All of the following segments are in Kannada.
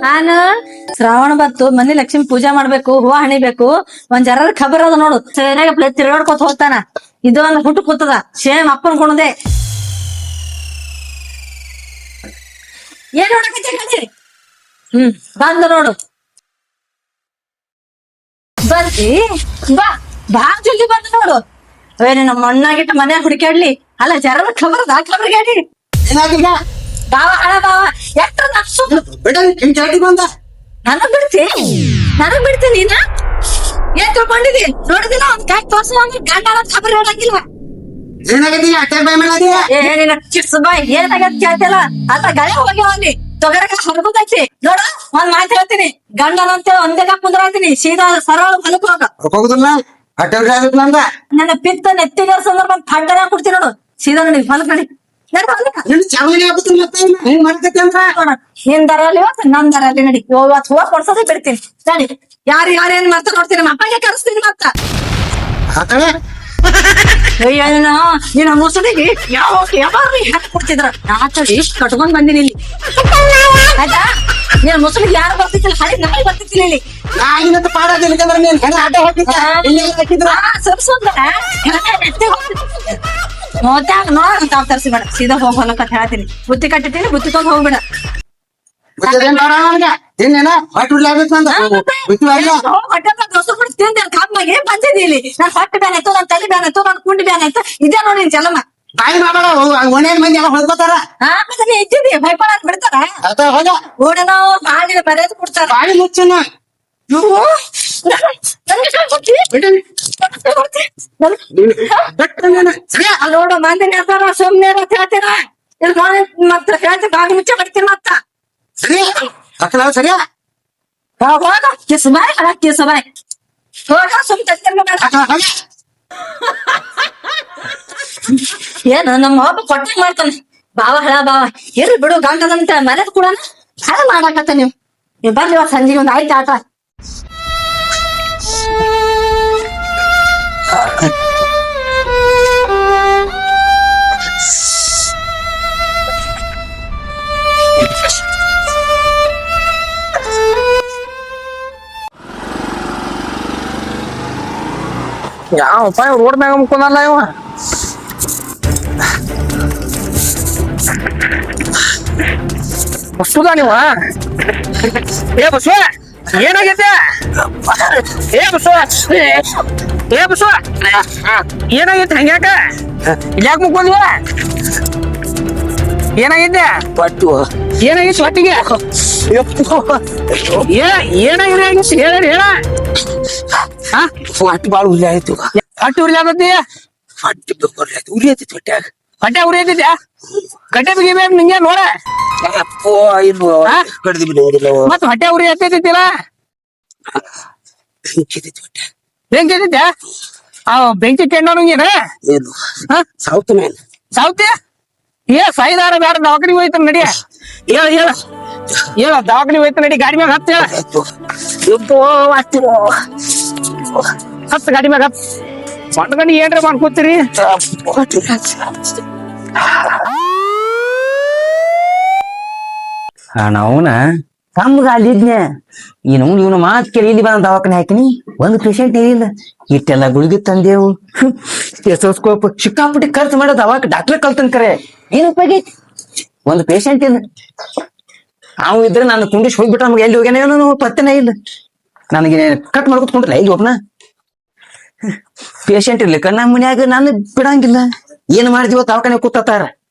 ನಾನು ಶ್ರಾವಣ ಬತ್ತು ಮನಿ ಲಕ್ಷ್ಮಿ ಪೂಜಾ ಮಾಡ್ಬೇಕು ಹೂವ ಹಣಿಬೇಕು ಒಂದ್ ಜರ ಖಬರ್ ಅದ ನೋಡು ಸರಿಯಾಗಿ ತಿರ್ಗಾಡ್ಕೊತ ಹೋಗ್ತಾನ ಇದು ಒಂದ್ ಹುಟ್ಟು ಕೂತದ ಸೇಮ್ ಅಪ್ಪನ್ ಕುಣದೆ ಏನ್ ನೋಡಕತ್ತಿ ಬಂದ ನೋಡು ಬರ್ತಿ ಬಾ ಬಾ ಜಲ್ದಿ ಬಂದ ನೋಡು ಅವೇನು ನಮ್ಮ ಅಣ್ಣಾಗಿಟ್ಟ ಮನ್ಯಾಗ ಹುಡುಕಾಡ್ಲಿ ಅಲ್ಲ ಜರ ಖಬರ್ ಅದ ಖಬರ್ ಗಾಡಿ ಏನಾಗಿಲ್ಲ ಬಾವ ಹಳ ಬಾವ ಎಷ್ಟ ನಪ್ಸುದು ಬಿಡ ನಿಮ್ ಜಾತಿ ಬಂದ ನನಗ್ ಬಿಡ್ತೀನಿ ನೀನ ಏನ್ ತಿಳ್ಕೊಂಡಿದಿ ನೋಡಿದಿಲ್ಲ ಒಂದ್ ಕ್ಯಾಕ್ ತೋರ್ಸ ಅಂದ್ರೆ ಗಂಡ ಖಬರ್ ಹೇಳಂಗಿಲ್ವಾ ಏನಾಗೈತಿ ಅಟ್ಟೆ ಬಾಯ್ ಮೇಲೆ ಏನಿನ ಚಿಪ್ಸ್ ಬಾಯ್ ಏನಾಗತ್ ಕೇಳ್ತಿಲ್ಲ ಅಂತ ಗಳೆ ಹೋಗ್ಯಾವ ಅಲ್ಲಿ ತೊಗರಕ ಹೊರಗುದೈತಿ ನೋಡ ಒಂದ್ ಮಾತು ಹೇಳ್ತೀನಿ ಗಂಡನಂತ ಒಂದೇಗ ಕುಂದ್ರಾತೀನಿ ಸೀದಾ ಸರಳ ಹೊಲಕ್ ಹೋಗ ಹೋಗುದಿಲ್ಲ ಅಟ್ಟೆ ಆಗ್ಬೇಕು ನಂದ ನನ್ನ ಪಿತ್ತ ನೆತ್ತಿಗೆ ಸಂದರ್ಭ ಫಡ್ಡರ ಕೊಡ್ತೀನಿ ನೋಡು ಸೀದಾ ನಡಿ ಹೊಲಕ್ ನಡಿ ನಿನ್ ಚಾವಣಿ ಆಗ್ಬಿಟ್ಟು ಮತ್ತೆ ಹಿಂಗ್ ಮಾಡ್ತೈತಿ ಅಂತ ನಿನ್ ದರಲ್ಲಿ ನನ್ ದರಲ್ಲಿ ನಡಿ ಇವತ್ತು ಹೂವ ಕೊಡ್ಸೋದೇ ಬಿಡ್ತೀನಿ ನಡಿ ಯಾರು ಯಾರೇನ್ ಮಾಡ್ತಾ ನೋಡ್ತೀನಿ ನಮ್ಮ ಅಪ್ಪಗೆ ಕರೆಸ್ತೀನಿ ಮತ್ತ ಆಕಡೆ ಅಯ್ಯೋ ನಿನ್ನ ಮುಸುಡಿಗೆ ಯಾವಾಗ ಹಾಕಿ ಕೊಡ್ತಿದ್ರ ಆಚೆ ಇಷ್ಟು ಕಟ್ಕೊಂಡ್ ಬಂದಿನಿ ಇಲ್ಲಿ ಆಯ್ತಾ ನಿನ್ನ ಮುಸುಡಿಗೆ ಯಾರು ಬರ್ತಿತ್ತಿಲ್ಲ ಹಳಿ ನಾಳೆ ಬರ್ತಿತ್ತಿಲ್ಲ ಇಲ್ಲಿ ಆಗಿನಂತ ಪಾಡೋದಿಲ್ಲ ಯಾಕಂದ್ರೆ ನೀನ್ ಹೆಣ ಅಡ್ಡ ಹಾಕಿದ್ದ ಇಲ್ಲಿ ಹಾಕಿದ್ರ ನೋಡ್ಯಾಗ ನೋಡ ತಾವ್ ತರ್ಸಿಬೇಡ ಸೀದಾ ಹೋಗ್ ಹೊಲಕ್ಕ ಹೇಳ್ತೀನಿ ಬುತ್ತಿ ಕಟ್ಟಿದ್ದೀನಿ ಬುತ್ತಿ ತಗೊಂಡ್ ಹೋಗ್ಬೇಡ ತಿನ್ನೇನ ಹೊಟ್ಟೆ ಉಡ್ಲಾಗ್ಬೇಕು ನಂದ ಕಾಮ್ಮಾಗೆ ಬಂದಿದ್ದೀನಿ ಇಲ್ಲಿ ನನ್ ಹೊಟ್ಟೆ ಬ್ಯಾನ್ ಆಯ್ತು ನನ್ ತಲೆ ಬ್ಯಾನ್ ಆಯ್ತು ನನ್ ಕುಂಡಿ ಬ್ಯಾನ್ ಆಯ್ತು ಇದೇ ನೋಡಿ ನಿನ್ ಚಲಮ್ಮ ಬಾಯಿ ಮಾಡಬೇಡ ಒಣೇನ್ ಮಂದಿ ಎಲ್ಲ ಹೊಡ್ಕೋತಾರ ಮತ್ತೆ ನೀ ಇಟ್ಟಿದ್ದಿ ಭಯಪಡಕ್ ಬಿಡ್ತಾರ ಅದ ಹೋಗ ಓಡನ ಅವ್ರು ಬಾಳಿನ ಬರೆದು ಕೊಡ್ತಾರ ಬಾಯಿ ಮುಚ್ಚನ ನೋಡು ಮಂದಿ ನಿರ್ಧಾರ ಸುಮ್ನೆ ಹೇಳ್ತೀರ ಇಲ್ಲಿ ನೋಡಿ ಮತ್ತ ಹೇಳ್ತಿ ಬಾಗಿ ಮುಚ್ಚ ಬರ್ತೀನಿ ಮತ್ತ ಸರಿ ಅಕ್ಕಲ ಸರಿಯಾ ಹೋಗ ಕಿಸ್ ಬಾಯ್ ಕಿಸ್ ಬಾಯ್ ಹೋಗ ಸುಮ್ ಏನು ನಮ್ಮ ಹಬ್ಬ ಕೊಟ್ಟೆ ಮಾಡ್ತಾನೆ ಬಾವ ಹಳ ಬಾವ ಇರ್ಲಿ ಬಿಡು ಗಂಟದಂತ ಮನೆದ್ ಕೂಡ ಹಳ ಮಾಡಾಕತ್ತ ನೀವು ಬರ್ಲಿ ಇವತ್ತು ಸಂಜೆಗೆ ಒಂದ್ ಆಯ್ತು ಆಟ ಯಾವಪ್ಪ ರೋಡ್ ಮ್ಯಾಗ ಮುಕ್ಕೊಂಡಲ್ಲ ಇವ ಬಸ್ಸುದ ನೀವ ಏ ಬಸ್ವ ಏನಾಗೈತೆ ಏ ಬಸ್ವ ಏ ಬಸ್ವ ಏನಾಗೈತೆ ಹಂಗ್ಯಾಕ ಇಲ್ಯಾಕ ಮುಕ್ಕೊಂದ್ವ ಏನಾಗೈತೆ ಪಟ್ಟು ಏನಾಗೈತಿ ಹೊಟ್ಟಿಗೆ ಏನಾಗಿದೆ ಹೇಳ ಹೊಟ್ಟೆ ಬಾಳ ಉರಿ ಆಯ್ತು ಹೊಟ್ಟೆ ಉರ್ಲಾಗತ್ತಿ ಹೊಟ್ಟೆ ಉರಿ ಆಯ್ತು ಹೊಟ್ಯಾಗ ಹೊಟ್ಟೆ ಉರಿ ಐತಿದ್ಯಾ ಗಡ್ಡೆ ಬಿಗಿಬೇಕು ನಿಂಗೆ ನೋಡ ಅಪ್ಪೋ ಇನ್ನು ಕಡ್ದು ಬಿಡೋದಿಲ್ಲ ಮತ್ ಹೊಟ್ಟೆ ಉರಿ ಹತ್ತೈತಿಲ್ಲ ಹೊಟ್ಟೆ ಬೆಂಕಿ ಐತಿದ್ಯಾ ಬೆಂಕಿ ಕೆಣ್ಣೋನಂಗೇನ ಏನು ಸೌತ್ ಮ್ಯಾನ್ ಸಾವ್ತಿ ಏ ಸಾಯಿದಾರ ಬೇಡ ದವಾಖಾನಿ ಹೋಯ್ತು ನಡಿ ಹೇಳ ಹೇಳ ಹೇಳ ದವಾಖಾನಿ ಹೋಯ್ತು ನಡಿ ಗಾಡಿ ಮ್ಯಾಗ ಹತ್ತ ಹತ್ತು ಗಾಡಿ ಮ್ಯಾಗ ಹತ್ ಮಾಡ್ಕೊಂಡು ಏನ್ರ ಮಾಡ್ಕೋತೀರಿ ನಾವುನ ತಮ್ಗ ಅಲ್ಲಿದ್ನೆ ಇವನು ಮಾತ್ ಕೇಳಿ ಇಲ್ಲಿ ಬಂದ ದವಾಖಾನೆ ಹಾಕಿನಿ ಒಂದು ಪೇಷಂಟ್ ಏನಿಲ್ಲ ಇಟ್ಟೆಲ್ಲ ಗುಳಿಗೆ ತಂದೆವು ಸ್ಟೆಥೋಸ್ಕೋಪ್ ಸಿಕ್ಕಾಪಟ್ಟಿ ಖರ್ಚು ಮಾಡೋ ದವಾಖಾನೆ ಡಾಕ್ಟರ್ ಕಲ್ತನ್ ಕರೆ ಏನ್ ಉಪಯೋಗ ಐತಿ ಒಂದು ಪೇಷಂಟ್ ಇಲ್ಲ ಅವ್ ಇದ್ರೆ ನಾನು ಕುಂಡಿಸ್ ಹೋಗ್ಬಿಟ್ರೆ ನಮ್ಗೆ ಎಲ್ಲಿ ಹೋಗ್ಯಾನೇನು ಪತ್ತೆನೇ ಇಲ್ಲ ನನಗೆ ಕಟ್ ಮಾಡ್ಕೊತ್ಕೊಂಡ್ರಲ್ಲ ಇಲ್ಲಿ ಒಬ್ನ ಪೇಷಂಟ್ ಇರ್ಲಿಕ್ಕ ನಮ್ಮ ಮನ್ಯಾಗ ನಾನು ಬಿಡಂಗಿಲ್ಲ ಏನ್ ಮಾಡಿದಿವ ದವಾಖಾನೆ ಕೂತಾರ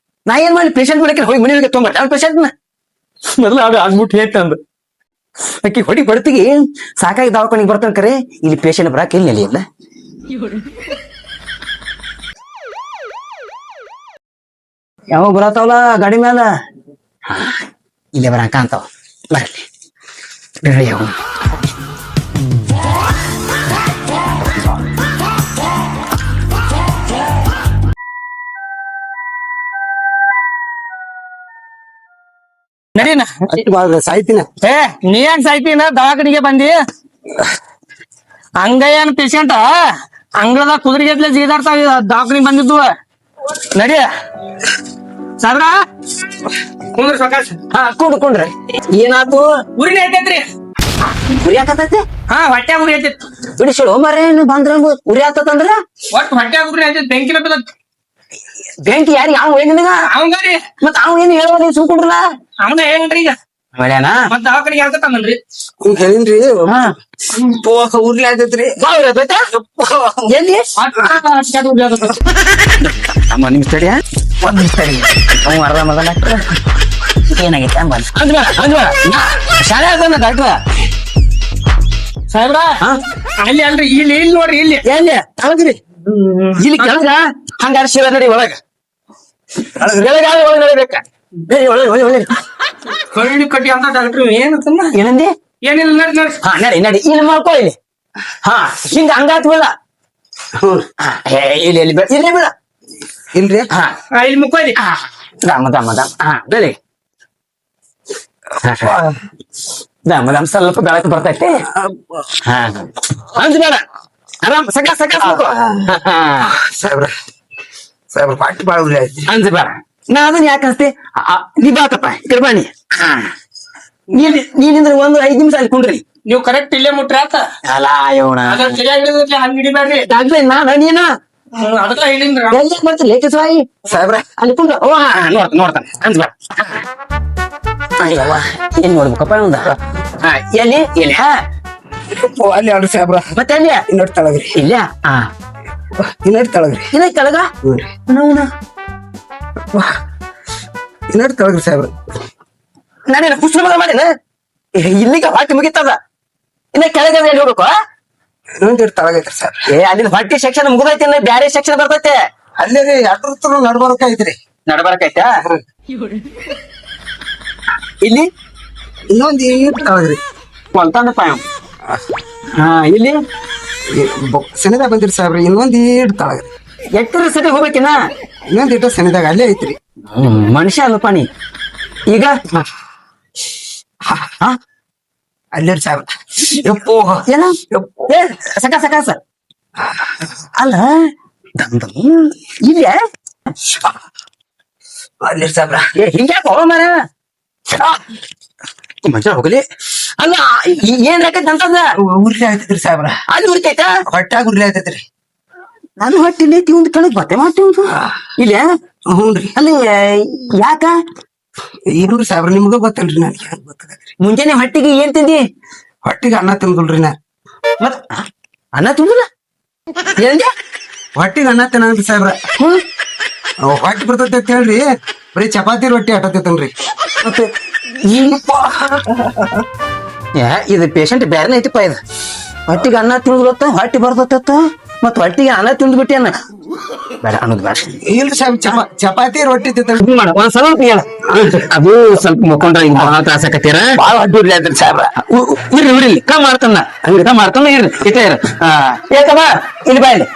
ನಾ ಏನ್ ಮಾಡಿ ಪೇಷಂಟ್ ಮಾಡಕ್ಕೆ ಹೋಗಿ ಮನೆಯೊಳಗೆ ತೊಗೊಂಬರ್ತ ಅವ್ನ ಪೇಷಂಟ್ನ ಮೊದಲ ಅದು ಆಗ್ಬಿಟ್ಟು ಹೇಳ್ತಂದ ಅಕ್ಕಿ ಹೊಡಿ ಬಡ್ತಿಗೆ ಸಾಕಾಗಿ ದವಾಖಾನಿಗೆ ಬರ್ತಾನ ಕರೆ ಇಲ್ಲಿ ಪೇಷಂಟ್ ಬರಾಕ್ ಇಲ್ಲಿ ನೆಲೆ ಇಲ್ಲ ಯಾವ ಬರತಾವಲ್ಲ ಗಾಡಿ ಮ್ಯಾಲ ಇಲ್ಲೇ ಬರಾಕ ಅಂತಾವ ಬರ್ಲಿ ಬಿಡ್ರಿ ಯಾವ ನಡೀನ ಸಾಯ್ತಿನ ಏ ನೀ ಹೆಂಗ್ ಸಾಯ್ತೀನ ದವಾಖಾನಿಗೆ ಬಂದಿ ಹಂಗಯ್ಯನ್ ಪೇಷಂಟ್ ಅಂಗಳದಾಗ ಕುದುರೆಗೆದ್ಲೆ ಜೀದಾಡ್ತಾವ ದವಾಖಾನಿಗೆ ಬಂದಿದ್ವು ನಡಿ ಸಾಬ್ರ ಕುಂದ್ರ ಸಕಾಶ ಹಾ ಕುಂಡ್ರಿ ಏನಾತು ಉರಿನ ಐತೈತ್ರಿ ಉರಿ ಆತತೈತಿ ಹಾ ಹೊಟ್ಟೆ ಉರಿ ಐತೈತಿ ಬಿಡಿಸಿಳು ಮರೇ ಬಂದ್ರ ಉರಿ ಆತಂದ್ರ ಒಟ್ಟು ಹೊಟ್ಟೆ ಉರಿ ಐತೈತಿ ಬೆಂಕಿ ಬರ್ತದ ಬೆಂಕಿ ಯಾರಿ ಯಾವ ನಿನಗ ಅವಂಗಾರಿ ಮತ್ ಅವ್ ಏನ್ ಹೇಳುವ ನೀವು ಸುಮ್ಕೊಂಡ್ರಲ್ಲ ಅವನ ಹೇಳ್ರಿ ಈಗ ಮಳ್ಯಾನ ಮತ್ತ ದವಾಖಾನಿಗೆ ಯಾಕತ್ತಂದ್ರಿ ಹೇಳಿನ್ರಿ ಹಾ ಉರ್ಲಿ ಆಯ್ತೈತ್ರಿ ಎಲ್ಲಿ ಅಮ್ಮ ನಿಮ್ ತಡಿಯ ಒಂದ್ ನಿಮಿಷ ತಡಿ ಅವ್ ಅರ್ಧ ಮಗನ ಏನಾಗೈತೆ ಅಂಬ ಅಂದ್ಬೇಡ ಶಾಲೆ ಅದನ್ನ ಡಾಕ್ಟ್ರ ಸಾಹೇಬ್ರ ಅಲ್ಲಿ ಅಲ್ರಿ ಇಲ್ಲಿ ಇಲ್ಲಿ ನೋಡ್ರಿ ಇಲ್ಲಿ ಎಲ್ಲಿ ಅಳಗ್ರಿ ಇಲ್ಲಿ ಕೆಳಗ ಹಂಗಾರ ಶಿವ ನಡಿ ಒಳಗ ಕೆಳಗಾದ ಒಳಗೆ ನಡಿಬೇಕ ಒಳ್ಳೆ ಕಳ್ಳಿ ಕಟ್ಟಿ ಅಂತ ಡಾಕ್ಟ್ರು ಏನಂತಂದ ಏನಂದಿ ಏನಿಲ್ಲ ನಡಿ ನಡಿ ಹಾ ನಡಿ ನಡಿ ಇಲ್ಲಿ ಮಾಡ್ಕೊ ಇಲ್ಲಿ ಹಾ ಹಿಂಗ ಹಂಗಾತ್ ಬಿಡ ಇಲ್ಲಿ ಇಲ್ಲಿ ಇಲ್ಲಿ ಬಿಡ ಇಲ್ರಿ ಹಾ ಇಲ್ಲಿ ಮುಕ್ಕೋ ಇಲ್ಲಿ ದಮ್ ಹಾ ಬೆಳಿ ದಮ್ ಸ್ವಲ್ಪ ಬೆಳಕು ಬರ್ತೈತಿ ಹಾ ಅಂದ್ಬೇಡ ಆರಾಮ್ ಸಕ ಸಾಹೇಬ್ರ ಪಾಟಿ ಬಾಳ ಉರ್ಲಿ ಆಯ್ತ್ರಿ ಅಂದ್ಬೇಡ ನಾ ಅದನ್ನ ಯಾಕೆ ಅನ್ಸ್ತೆ ನೀ ಬಾತಪ್ಪ ಕಿರ್ಬಾಣಿ ನೀನಿಂದ್ರೆ ಒಂದು 5 ನಿಮಿಷ ಅಲ್ಲಿ ಕುಂಡ್ರಿ ನೀವು ಕರೆಕ್ಟ್ ಇಲ್ಲೇ ಮುಟ್ರಿ ಆತ ಅಲ್ಲ ಯೋಣ ಅದ್ರ ಸರಿಯಾಗಿ ಹಿಡಿದ್ರಿ ಹಂಗ ಹಿಡಿಬೇಡ್ರಿ ಡಾಕ್ಟ್ರೆ ನಾನ ನೀನ ಅದಕ್ಕ ಹಿಡಿದ್ರಿ ಎಲ್ಲ ಮಾಡ್ತಿ ಲೇಖಸ್ವಾಯಿ ಸಾಹೇಬ್ರ ಅಲ್ಲಿ ಕುಂಡ್ರ ಓ ಹಾ ನೋಡ್ತಾನೆ ಅಂದ್ಬೇಡ ಅಯ್ಯವ್ವ ಏನ್ ನೋಡ್ಬೇಕಪ್ಪ ಒಂದ ಹಾ ಎಲ್ಲಿ ಎಲ್ಲಿ ಹಾ ಅಲ್ಲಿ ಅಲ್ರಿ ಸಾಹೇಬ್ರ ಮತ್ತೆ ಅಲ್ಲಿ ಇನ್ನೊಟ್ಟು ತಳಗ್ರಿ ಇಲ್ಲ ಹಾ ಇನ್ನೊಟ್ಟು ತಳಗ್ರಿ ಇಲ್ಲ ಕೆಳಗ ನೋಡ ಇನ್ನೊಟ್ಟು ತಳಗ್ರಿ ಸಾಹೇಬ್ರ ನಾನೇನ ಪುಸ್ತಕ ಮಾಡಿನ ಇಲ್ಲಿಗ ಹೊಟ್ಟೆ ಮುಗಿತದ ಇನ್ನ ಕೆಳಗ ಎಲ್ಲಿ ಹೋಗ್ಬೇಕು ಇನ್ನೊಂದಿಟ್ಟು ತಳಗೈತ್ರಿ ಸರ್ ಅಲ್ಲಿನ ಹೊಟ್ಟೆ ಸೆಕ್ಷನ್ ಮುಗಿದೈತಿ ಇನ್ನ ಬ್ಯಾರೆ ಸೆಕ್ಷನ್ ಬರ್ತೈತೆ ಅಲ್ಲೇ ರೀ ಅಡ್ರ ನಡ್ಬರ್ಕ ಐತ್ರಿ ನಡ್ಬರ್ಕೈತ ಇಲ್ಲಿ ಇನ್ನೊಂದ್ ಇಟ್ಟು ತಳಗ್ರಿ ಕೊಲ್ತಾನ ಪಾಯಂ ಹಾ ಇಲ್ಲಿ ಸೆನೆದಾಗ ಬಂದಿರಿ ಸಾಹೇಬ್ರಿ ಇನ್ನೊಂದ್ ಇಟ್ಟು ತಳಗ್ರಿ ಎಟ್ಟರ ಸತಿ ಹೋಗ್ಬೇಕಿನ ಇನ್ನೊಂದ್ ಇಟ್ಟು ಸೆನೆದಾಗ ಅಲ್ಲೇ ಐತ್ರಿ ಮನುಷ್ಯ ಅಲ್ಲಪ್ಪ ನೀ ಈಗ ಅಲ್ಲೇ ಸಾಹೇಬ್ರ ಯಪ್ಪೋ ಏನ ಏ ಸಕ ಸರ್ ಅಲ್ಲ ದಮ್ ಇಲ್ಲ ಅಲ್ಲೇ ಸಾಹೇಬ್ರ ಹಿಂಗ್ಯಾಕ ಹೋಗ ಮರ ಮನುಷ್ಯ ಹೋಗಲಿ ಅಲ್ಲ ಏನ್ ಹಾಕೈತಿ ಅಂತಂದ ಉರ್ಲಿ ಆಯ್ತೈತ್ರಿ ಸಾಹೇಬ್ರ ಅಲ್ಲಿ ಉರಿತೈತ ಹೊಟ್ಟಾಗ ಉರ್ಲಿ ಆಯ್ತೈತ್ರಿ ನಾನು ಹೊಟ್ಟಿಲ್ಲ ತಿಂದ್ ಕಣಕ್ ಬತ್ತೆ ಮಾಡ್ತೀವಿ ಇಲ್ಲ ಹ್ಞೂನ್ರಿ ಅಲ್ಲಿ ಯಾಕ ಏನೂರಿ ಸಾಹೇಬ್ರ ನಿಮ್ಗ ಗೊತ್ತಲ್ರಿ ನನಗೆ ಹೆಂಗ್ ಗೊತ್ತಾಗತ್ರಿ ಮುಂಜಾನೆ ಹೊಟ್ಟಿಗೆ ಏನ್ ತಿಂದಿ ಹೊಟ್ಟಿಗೆ ಅನ್ನ ತಿಂದಲ್ರಿ ನಾ ಮತ್ ಅನ್ನ ತಿಂದಿಲ್ಲ ಏನಂದೆ ಹೊಟ್ಟಿಗೆ ಅನ್ನ ತಿನ್ನಲ್ರಿ ಸಾಹೇಬ್ರ ಹೊಟ್ಟಿ ಬರ್ತೈತಿ ಅಂತ ಹೇಳ್ರಿ ಬರೀ ಚಪಾತಿ ರೊಟ್ಟಿ ಆಟತೈತನ್ರಿ ಮತ್ತೆ ಇದು ಪೇಷಂಟ್ ಬ್ಯಾರನ ಐತಿಪ್ಪ ಇದು ಹೊಟ್ಟಿಗೆ ಅನ್ನ ತಿಂದ್ಲತ್ತ ಹೊಟ್ಟಿ ಬರ್ತತ್ತ ಮತ್ ಹೊಟ್ಟಿಗೆ ಅನ್ನ ತಿಂದ್ಬಿಟ್ಟೇನ ಬೇಡ ಅನ್ನೋದು ಬೇಡ ಇಲ್ರಿ ಸಾಹೇಬ್ ಚಪಾತಿ ರೊಟ್ಟಿ ತಿಂತ ಮಾಡ ಒಂದ್ ಸಲ ಹೇಳ ಅದು ಸ್ವಲ್ಪ ಮುಕ್ಕೊಂಡ್ರ ಈಗ ಬಹಳ ತ್ರಾಸಕತ್ತೀರ ಬಾಳ ಹೊಟ್ಟಿ ಉರ್ಲಿ ಆದ್ರಿ ಸಾಹೇಬ್ರ ಇರ್ರಿ ಇರ್ಲಿ ಕಮ್ ಮಾಡ್ತಾನ ಹಂಗ ಮಾಡ್ತಾನ ಇರ್ರಿ ಇಟ್ಟ ಇರ ಏಕಮ್ಮ ಇಲ್ಲಿ ಬಾ ಇಲ್ಲಿ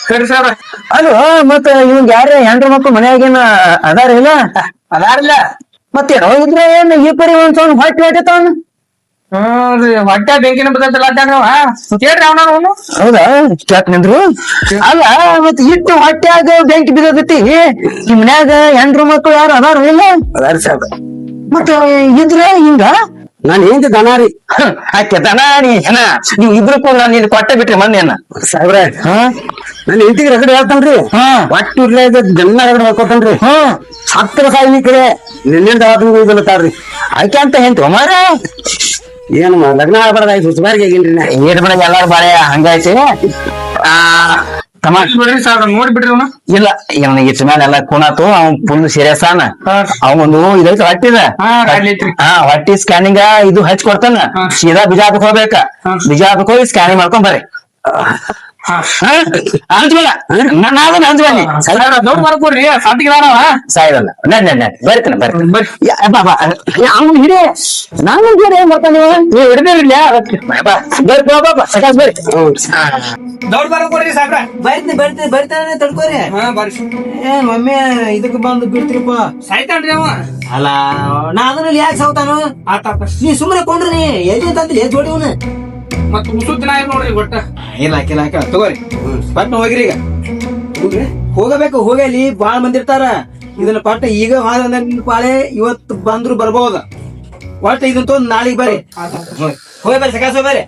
ಸರಿ ಸಾಹೇಬ್ರ ಅದು ಮತ್ತ ಇವ್ ಯಾರ ಹೆಂಡ್ರ ಮಕ್ಳು ಮನ್ಯಾಗೇನ ಅದಾರ ಇಲ್ಲ ಅದಾರಿಲ್ಲ ಮತ್ತೇನೋ ಇದ್ರೆ ಏನ್ ಈ ಪರಿ ಒಂದ್ ಸೌಂಡ್ ಹೊಟ್ಟಿ ಹೊಟ್ಟೆತಾವನ್ ಹೊಟ್ಟೆ ಬೆಂಕಿನ ಬರ್ತೈತಲ್ಲ ಕೇಳ್ರಿ ಅವನು ಹೌದಾ ಯಾಕೆ ನಿಂದ್ರು ಅಲ್ಲ ಮತ್ ಇಟ್ಟು ಹೊಟ್ಟ್ಯಾಗ ಬೆಂಕಿ ಬಿದ್ದೈತಿ ಈ ಮನ್ಯಾಗ ಹೆಂಡ್ರು ಮಕ್ಳು ಯಾರು ಅದಾರ ಇಲ್ಲ ಅದಾರಿ ಸಾಹೇಬ್ರ ಮತ್ತ ಇದ್ರೆ ಹಿಂಗ ನಾನು ಏನ್ ದನ ರೀ ಆಕೆ ದನ ನೀ ಹೆಣ ನೀವ್ ಇಬ್ರು ಕೂಡ ನೀನ್ ಕೊಟ್ಟೆ ಬಿಟ್ರಿ ಮೊನ್ನೆನ ಸಾಹೇಬ್ರ ಹಾ ನನ್ನ ಹೆಂಡತಿಗೆ ರಗಡೆ ಹೇಳ್ತಾನ್ರಿ ಹಾ ಹೊಟ್ಟಿ ಉರ್ಲಿ ಜನ್ನ ರಗಡೆ ಹಾಕೋತಾನ್ರಿ ಹಾ ಹತ್ತಿರ ಸಾಯಿ ಕಡೆ ನಿನ್ನೆ ದವಾಖಾನಿಗೆ ಹೋಗ್ತಾಳ್ರಿ ಆಕೆ ಅಂತ ಹೆಂತ ಮಾರ ಏನು ಲಗ್ನ ಆಗ್ಬಾರ್ದಾಯ್ತು ಸುಮಾರಿಗೆ ಆಗಿಲ್ರಿ ನಾ ಏನ್ ಬಿಡ ಎಲ್ಲಾರು ಬಾಳೆ ಹಂಗಾಯ್ತಿ ಆ ತಮ್ಮ ಬಿಡ್ರಿ ಸಾಹೇಬ್ರ ನೋಡ್ಬಿಡ್ರಿ ಅವನು ಇಲ್ಲ ಇವನಿಗೆ ಇಷ್ಟ ಮೇಲೆ ಎಲ್ಲ ಕುಣಾತು ಅವ್ನ್ ಫುಲ್ ಸೀರಿಯಸ್ ಅನ ಅವನೊಂದು ಇದೈತಿ ಹೊಟ್ಟಿದ ಹೊಟ್ಟಿ ಸ್ಕ್ಯಾನಿಂಗ್ ಇದು ಹಚ್ಚಿ ಕೊಡ್ತಾನ ಸೀದಾ ಬಿಜಾಪುರಕ್ಕೆ ಹೋಗ್ಬೇಕ ಬಿಜಾಪುರಕ್ಕೆ ಹೋಗಿ ಸ್ಕ್ಯಾನಿಂಗ್ ಮಾಡ್ಕೊಂಡ್ ಬರ್ರಿ ಅಂದ್ಬೇಡ ನಾದನ್ನ ಅಂದ್ಬೇಡಿ ದೊಡ್ಡ ಬರ್ಕೊಡ್ರಿ ಸಾಟಿಗೆದಾನವ ಸಾಯಿರಲ್ಲ ನಡಿ ಬರ್ತಾನೆ ಬರ್ರಿ ಅವ್ನು ಹಿಡಿ ನಾನು ಹಿಡಿ ಏನ್ ಬರ್ತಾನೆ ನೀವು ಹಿಡಿದಿರ್ಲಿ ಬರ್ರಿ ಸಕಾಸ್ ಬರ್ರಿ ದೊಡ್ಡ ಬರ್ಕೊಡ್ರಿ ಸಾಹೇಬ್ರ ಬರ್ತಾನೆ ತಡ್ಕೋರಿ ಬರ್ರಿ ಮಮ್ಮಿ ಇದಕ್ಕೆ ಬಂದು ಬಿಡ್ತೀರಪ್ಪ ಸಾಯ್ತಾನ್ರಿ ಅವ ಅಲ್ಲ ನಾ ಅದನ್ನ ಯಾಕೆ ಸಾವ್ತಾನು ಆತಾಪ ನೀ ಸುಮ್ಮನೆ ಕೊಂಡ್ರಿ ನೀ ಎಲ್ಲಿ ತಂದಿಲ್ಲ ಜೋಡಿವನ ಮತ್ ಮುಸುದ್ ನಾಯಿ ನೋಡ್ರಿ ಒಟ್ಟ ಇಲ್ಲ ತಗೋರಿ ಬಟ್ ಹೋಗ್ರಿ ಈಗ ಹೋಗಬೇಕು ಹೋಗಲಿ ಬಾಳ ಮಂದಿ ಇರ್ತಾರ ಇದನ್ನ ಪಟ್ಟ ಈಗ ಪಾಳೆ ಇವತ್ತು ಬಂದ್ರು ಬರ್ಬೋದ ಒಟ್ಟ ಇದನ್ನ ತೊಂದ್ ನಾಳಿಗ್ ಬರ್ರಿ ಹೋಗಿ ಬರ್ರಿ ಸಕಾಸ ಬರ್ರಿ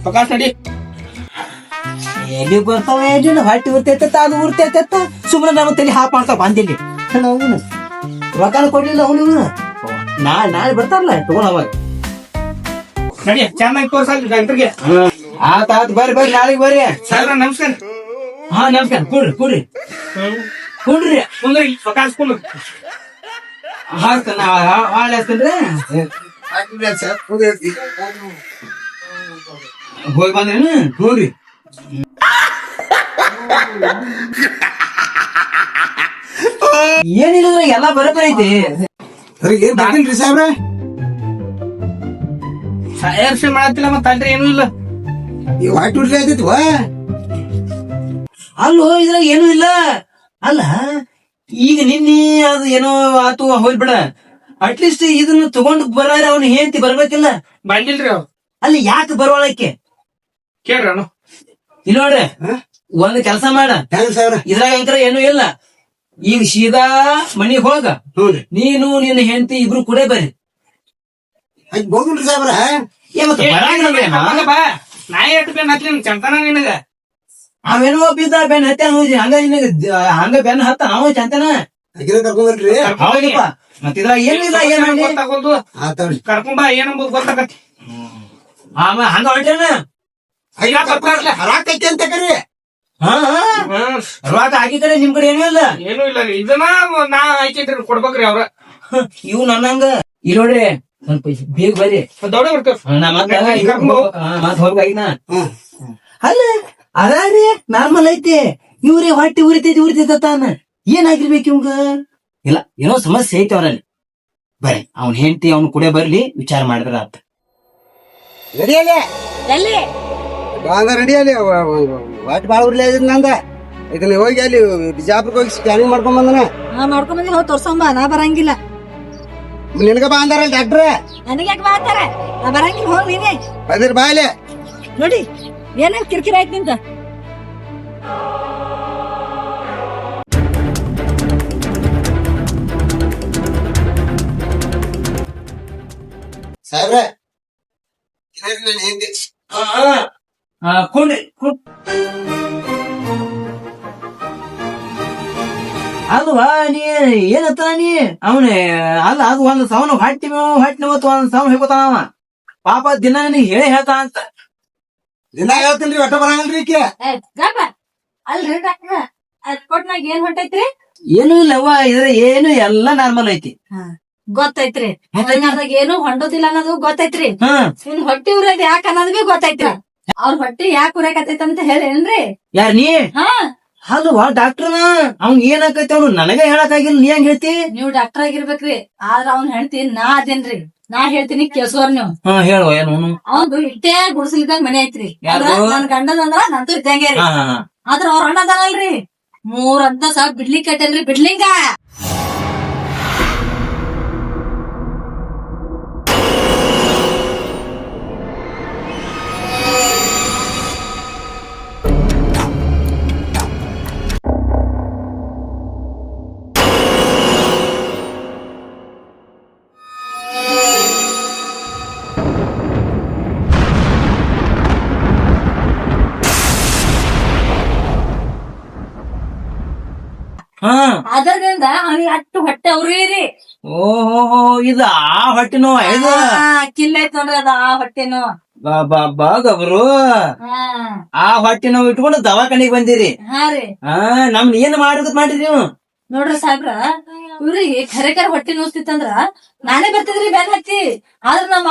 ಪ್ರಕಾಶ್ ನಡಿ ಎಲ್ಲಿ ಬರ್ತಾವ ಎಲ್ಲಿ ಹೊಟ್ಟಿ ಉರ್ತೈತ ಅದು ಉರ್ತೈತ ಸುಮ್ಮನೆ ನಮ್ಮ ತಲೆ ಹಾಪ್ ಮಾಡ್ತಾವ ಬಂದಿಲ್ಲಿ ಅವನು ರೊಕ್ಕನ ಕೊಡ್ಲಿಲ್ಲ ಅವನು ನಾಳೆ ಬರ್ತಾರಲ್ಲ ತಗೊಂಡ್ ಅವಾಗ ನಡಿ ಚೆನ್ನಾಗಿ ತೋರ್ಸಲ್ರಿ ಡಾಕ್ಟರ್ಗೆ. ಆತ್ ಬರ್ರಿ ಬರ್ರಿ ನಾಳೆಗ್ ಬರ್ರಿ ಸರ್ ನಮಸ್ಕಾರ. ಹಾ ನಮಸ್ಕಾರ ಕೂಡ್ರಿ ಕೂಡ್ರಿ ಕೂಡ್ರಿ ಕುಂದ್ರಿ ಪ್ರಕಾಶ್ ಕುಂದ್ರಿ. ಹಾಕ್ತಾನ ಹಾಳೆ ಹಾಕ್ತೇನ್ರಿ ಹೋಗಿ ಬಂದ್ರೇನು ಹೋಗ್ರಿ ಏನಿಲ್ಲ ಎಲ್ಲಾ ಬರೋಬ್ಬರಿ ಐತಿ ಏನ್ ಬರ್ತೀನ್ರಿ ಸಾಹೇಬ್ರ ತಯಾರಿಸಿ ಮಾಡತ್ತಿಲ್ಲ ಮತ್ತ ಅಲ್ರಿ ಏನೂ ಇಲ್ಲ. ಈ ಹೊಟ್ಟಿ ಉರ್ಲಿ ಆಯ್ತಿತ್ವ ಅಲ್ಲೋ ಇದ್ರಾಗ ಏನೂ ಇಲ್ಲ ಅಲ್ಲ ಈಗ ನಿನ್ನೆ ಅದು ಏನೋ ಆತು ಹೋಗ್ಬಿಡ ಅಟ್ಲೀಸ್ಟ್ ಇದನ್ನ ತಗೊಂಡ್ ಬರಾರ ಅವ್ನ ಹೆಂಡತಿ ಬರ್ಬೇಕಿಲ್ಲ ಬಂದಿಲ್ರಿ ಅವ್ರು. ಅಲ್ಲಿ ಯಾಕೆ ಬರೋಳಕ್ಕೆ ಕೇಳ್ರಿ ಅವನು. ಇಲ್ಲ ನೋಡ್ರಿ ಒಂದ್ ಕೆಲಸ ಮಾಡ ಹೆಂಗ್ ಸಾಹೇಬ್ರ ಇದ್ರಾಗ ಅಂಕರ ಏನೂ ಇಲ್ಲ ಈಗ ಸೀದಾ ಮನಿಗ್ ಹೋಗ ಹ್ಞೂನ್ರಿ ನೀನು ನಿನ್ನ ಹೆಂಡತಿ ಇಬ್ರು ಕೂಡ ಬರ್ರಿ ಆಯ್ತು ಹೋಗುಣ್ರಿ ಸಾಹೇಬ್ರ ಬಾ ನಾಯಿ ಎಟ್ಟು ಬೇನ್ ಹತ್ಲಿ ಚಂತನ ನಿನಗ. ಅವೇನೋ ಬಿದ್ದ ಬೆನ್ ಹತ್ತ ಹಂಗ ನಿನಗ ಹಂಗ ಬೆನ್ ಹತ್ತ ನಾವು ಚಂತನ ಅಕ್ಕಿನ ಕರ್ಕೊಂಡ್ಬರ್ರಿ ಹೌದಪ್ಪ ಮತ್ತ ಇದ್ರಾಗ ಏನಿಲ್ಲ ಏನ್ ಮಾಡಿ ಗೊತ್ತಾಗೋದು ಆತವ್ರಿ ಕರ್ಕೊಂಡ್ ಬಾ ಏನಂಬುದು ಗೊತ್ತಾಗತ್ತಿ. ಆಮೇಲೆ ಹಂಗ ಹೊಂಟೇನ ಹರಾಕೈತಿ ಅಂತ ಕರಿ ಹಾ ರೊಕ್ಕ ಹಾಕಿ ಕಡೆ ನಿಮ್ ಕಡೆ ಏನೂ ಇಲ್ಲ ಏನೂ ಇಲ್ಲ ರೀ ಇದನ್ನ ನಾ ಹಾಕಿದ್ರಿ ಕೊಡ್ಬೇಕ್ರಿ ಅವ್ರ. ಇವು ನನ್ನಂಗ ಇಲ್ಲಿ ನೋಡ್ರಿ ಸ್ವಲ್ಪ ಬೇಗ ಬರ್ರಿ ದೌಡ ಬರ್ತೇವ್. ನಾ ಮತ್ ಹೋಗ್ಬೇಕಾಗಿನ ಹ್ಮ್ ಅಲ್ಲ ಅದಾರಿ ನಾರ್ಮಲ್ ಐತಿ ಇವ್ರಿ ಹೊಟ್ಟಿ ಉರಿತೈತಿ ತಾನ ಏನಾಗಿರ್ಬೇಕು ಇವಂಗ ಇಲ್ಲ ಏನೋ ಸಮಸ್ಯೆ ಐತಿ ಅವ್ರಲ್ಲಿ ಬರ್ರಿ ಅವ್ನ ಹೆಂಡತಿ ಅವ್ನ ಕೂಡ ಬರ್ಲಿ ವಿಚಾರ ಮಾಡಿದ್ರ ಆತ ರೆಡಿಯಲ್ಲೇ ಎಲ್ಲಿ ಬಾಂಗ ರೆಡಿಯಲ್ಲಿ ಹೊಟ್ಟಿ ಬಾಳ ಉರ್ಲಿ ಆಯ್ತು ನಂದ ಇದನ್ನ ಹೋಗಿ ಅಲ್ಲಿ ಬಿಜಾಪುರಕ್ಕೆ ಹೋಗಿ ಸ್ಕ್ಯಾನಿಂಗ್ ಮಾಡ್ಕೊಂಡ್ ಬಂದನ ಮಾಡ್ಕೊಂಡ್ ಬಂದಿ ಹೋಗಿ ತೋರ್ಸಂಬ ನಾ ಬರಂಗಿಲ್ಲ. ನಿನಗ ಬಾ ಅಂದಾರಲ್ಲ ಡಾಕ್ಟ್ರ ನನಗೆ ಯಾಕೆ ಮಾಡ್ತಾರ ನಾ ಬರಂಗಿಲ್ಲ ಹೋಗ್ ನೀನೇ ಬಂದಿರ್ ಬಾಯ್ಲೆ ನೋಡಿ ಏನೇನ್ ಕಿರಿಕಿರಿ ಆಯ್ತು ನಿಂತ. ಸಾಹೇಬ್ರ ನನ್ನ ಹಿಂದೆ ಕೊಂಡ್ರಿ ಅಲ್ವಾ ನೀ ಏನತ್ತ ನೀ ಅವನ ಅಲ್ಲ ಅದು ಒಂದ್ ಸವನ ಹೊಟ್ಟಿ ಹೊಟ್ಟಿ ಒಂದ್ ಸವನ್ ಹೇಳ್ಕೊತಾನ ಪಾಪ ದಿನ ನಿನಗೆ ಹೇಳಿ ಹೇಳ್ತಾ ಅಂತ ದಿನ ಹೇಳ್ತೀನ್ರಿ ಒಟ್ಟ ಬರಂಗಲ್ರಿ ಈಕೆ ಅಲ್ರಿ ಡಾಕ್ಟ್ರ ಅದ್ ಕೊಟ್ನಾಗ ಏನ್ ಹೊಂಟೈತ್ರಿ? ಏನು ಇಲ್ಲವ್ವ ಇದ್ರ ಏನು ಎಲ್ಲಾ ನಾರ್ಮಲ್ ಐತಿ ಗೊತ್ತೈತ್ರಿ ಹಂಗಾದಾಗ ಏನು ಹೊಂಡೋದಿಲ್ಲ ಅನ್ನೋದು ಗೊತ್ತೈತ್ರಿ. ಹಾ ಇನ್ ಹೊಟ್ಟಿ ಉರಿಯೋದ್ ಯಾಕ ಅನ್ನೋದ್ ಬಿ ಗೊತ್ತೈತ್ರಿ. ಅವ್ರ ಹೊಟ್ಟಿ ಯಾಕೆ ಉರಿಯಾಕತೈತ ಅಂತ ಹೇಳೇನ್ರಿ? ಯಾರ ನೀ ಹಾ ಅಲ್ವಾ ಡಾಕ್ಟರ್ನ ಅವ್ನ್ ಏನಾಕೈತಿ ಅವ್ನು ನನಗ ಹೇಳಕ್ ನೀ ಹೆಂಗ್ ಹೇಳ್ತಿ ನೀವ್ ಡಾಕ್ಟರ್ ಆಗಿರ್ಬೇಕ್ರಿ ಆದ್ರ ಅವ್ನ್ ಹೇಳ್ತಿ ನಾ ಅದೇನ್ರಿ ನಾ ಹೇಳ್ತೀನಿ ಕೇಳ್ಸೋರ್ ನೀವು. ಹಾ ಹೇಳುವ ಏನು ಅವ್ನು ಇಟ್ಟೇ ಗುಡಿಸಲಿದ್ದಾಗ ಮನೆ ಐತ್ರಿ ಯಾರ್ದು? ನನ್ ಗಂಡದಂದ್ರ ನಂದು ಇದ್ದಂಗೆ ರೀ. ಹಾ ಹಾ ಆದ್ರ ಅವ್ರ ಅಣ್ಣ ಅದಾನಲ್ರಿ 3 ಅಂತಸ ಬಿಡ್ಲಿಕ್ ಕಟ್ಟೇನ್ರಿ ಬಿಡ್ಲಿಂಗ. ಹಾ ಅದರಿಂದ ಅವ್ನಿಗೆ ಅಟ್ಟು ಹೊಟ್ಟೆ ಉರಿರಿ ಓಹೋ ಇದು ಆ ಹೊಟ್ಟೆ ನೋವ ಇದು ಕಿಲ್ಲ ಐತ್ ನೋಡ್ರಿ ಅದ ಆ ಹೊಟ್ಟೆನು. ಬಾ ಗಬ್ರು ಹಾ ಆ ಹೊಟ್ಟೆ ನೋವು ಇಟ್ಕೊಂಡು ದವಾಖಾನಿಗೆ ಬಂದಿರಿ. ಹಾ ರೀ ನಮ್ನ ಏನ್ ಮಾಡಿದ್ರಿ ನೀವು ನೋಡ್ರಿ ಸಾಹೇಬ್ರ ಇವ್ರಿಗೆ ಖರೆ ಹೊಟ್ಟೆ ನೋಸ್ತಿತ್ತಂದ್ರ ನಾನೇ ಬರ್ತಿದ್ರಿ ಬ್ಯಾನ್ ಹತ್ತಿ. ಆದ್ರ ನಮ್ಮ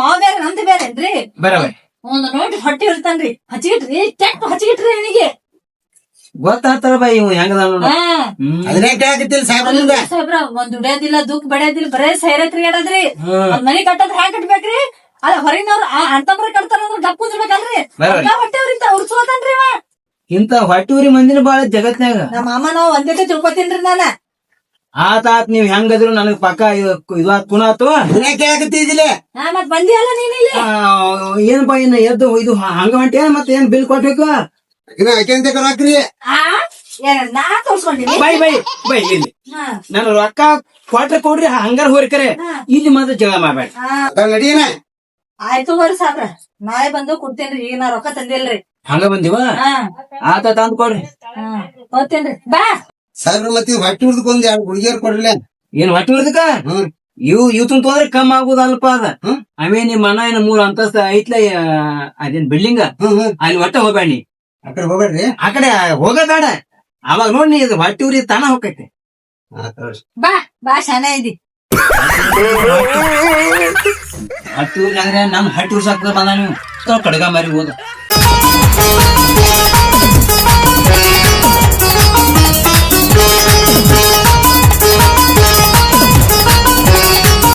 ಮಾವ ಬೇರೆ ನಮ್ದು ಬೇರೇನ್ರಿ? ಬರಬರಿ ಒಂದ್ ನೋಡಿ ಹೊಟ್ಟೆ ಇರ್ತಾನ್ರಿ ಹಚ್ಚಿಗಿಟ್ರಿ ಕೆಟ್ಟ ಹಚ್ಚಿಗಿಟ್ರಿ ಅವನಿಗೆ ಗೊತ್ತಾಗ್ತಾರ ಬಾ ಇವ್ ಹೆಂಗದ ಅದನ್ನೇ ಕೇಳಕತ್ತಿಲ್ಲ ಸಾಹೇಬ್ರ ಸಾಹೇಬ್ರ ಒಂದ್ ದುಡಿಯೋದಿಲ್ಲ ದುಃಖ ಬಡಿಯೋದಿಲ್ಲ ಬರೇ ಸೈರೆ ತಿರ್ಗಾಡದ್ರಿ. ಒಂದ್ ಮನಿ ಕಟ್ಟದ್ ಹ್ಯಾಂಗ್ ಕಟ್ಬೇಕ್ರಿ? ಅಲ್ಲ ಹೊರಗಿನವ್ರು ಅಂತಂಬ್ರ ಕಟ್ತಾರ ಡಪ್ ಕುಂದಿರ್ಬೇಕಲ್ರಿ ಹೊಟ್ಟೆ ಅವ್ರಿಂದ ಉರ್ಸ್ಕೋತಾನ್ರಿ ಅವ. ಇಂತ ಹೊಟ್ಟೆ ಉರಿ ಮಂದಿನ ಬಾಳ ಜಗತ್ನ್ಯಾಗ ನಮ್ಮ ಮಾಮ ನಾವ್ ಒಂದೇ ತಿಳ್ಕೊತೀನ್ರಿ ನಾನ. ಆತಾತ್ ನೀವ್ ಹೆಂಗದ್ರು ನನಗ್ ಪಕ್ಕ ಇದು ಕುಣ ಆತು ಅದನ್ನೇ ಕೇಳಕತ್ತಿದಿಲ್ಲ ಮತ್ ಬಂದಿ ಅಲ್ಲ ನೀನ್ ಇಲ್ಲಿ ಏನಪ್ಪಾ ಇನ್ನ ಎದ್ದು ಇದು ಹಂಗ ಹೊಂಟೆ ಮತ್ತ ಏನ್ ಬಿಲ್ ಕೊಟ್ಬೇಕು ಆಕೆ ಅಂತ ಹಾಕ್ರಿ ನಾ ತೋರ್ಸ್ಕೊಂಡಿನಿ ಬೈ ಇಲ್ಲಿ ಹಾ ನಾನು ರೊಕ್ಕ ಕೊಡ್ರಿ ಹಂಗಾರ ಹೋರಿಕರೆ ಇಲ್ಲಿ ಮಾತ್ರ ಜಗಳ ಮಾಡ್ಬೇಡ. ನಡೀನ ಆಯ್ತು ಬರ್ರಿ ಸಾಬ್ರ ನಾಳೆ ಬಂದು ಕೊಡ್ತೇನ್ರಿ ಈಗ ನಾ ರೊಕ್ಕ ತಂದಿಲ್ರಿ ಹಂಗ ಬಂದಿವ ಹಾ ಆತ ತಂದ್ ಕೊಡ್ರಿ. ಹಾ ಹೋಗ್ತೇನ್ರಿ ಬಾ ಸಾಹೇಬ್ರ ಮತ್ತೆ ಹೊಟ್ಟಿ ಹುಡ್ದಕ್ಕೊಂದ್ ಎರಡು ಹುಡುಗಿಯರ್ ಕೊಡ್ರಲ್ಲ. ಏನ್ ಹೊಟ್ಟಿ ಹಿಡ್ದಕ್ಕ ಹ್ಮ್ ಇವತ್ತನ್ ತೊಂದ್ರೆ ಕಮ್ಮಿ ಆಗುದಲ್ಪ ಅದ. ಆಮೇಲೆ ನಿಮ್ಮ ಮನ ಏನ 3 ಅಂತಸ್ತ ಐತ್ಲ ಅದೇನ್ ಬಿಲ್ಡಿಂಗ್ ಹ್ಮ್ ಹ್ಮ್ ಅಲ್ಲಿ ಒಟ್ಟ ಹೋಗ್ಬೇಡ ನೀ ಆ ಕಡೆ ಹೋಗ್ಬೇಡ್ರಿ. ಆ ಕಡೆ ಹೋಗಬೇಡ. ಅವಾಗ ನೋಡ್ ನೀ ಇದು ಹೊಟ್ಟಿ ಉರಿ ತಾನ ಹೋಗೈತೆ. ಬಾ ಬಾ ಶಾನೆ ಇದಿ ಹೊಟ್ಟಿ ಉರಿ ಅಂದ್ರೆ ನಮ್ ಹೊಟ್ಟಿ ಉರ್ಸಾಕ ಬಂದ ನೀವು ಕಡ್ಗ ಮಾರಿ ಹೋದ.